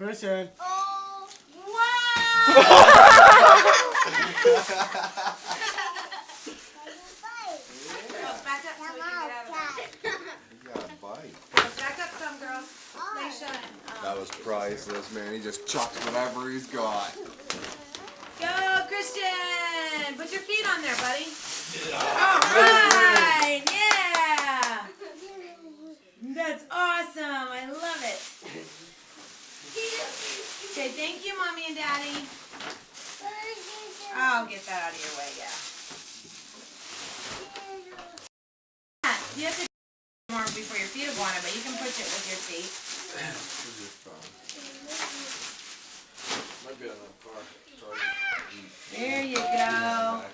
Christian. Oh, wow! Girls, back up so we can get out of that. You got a bite. Girls, back up some, girls. Leisha and, That was priceless, man. He just chucks whatever he's got. Go, Christian! Put your feet on there, buddy. Alright! Yeah! That's awesome! I love it. Okay, thank you, Mommy and Daddy. I'll get that out of your way, yeah. You have to more before your feet have wanted, but you can push it with your feet. Might be on the car. There you go.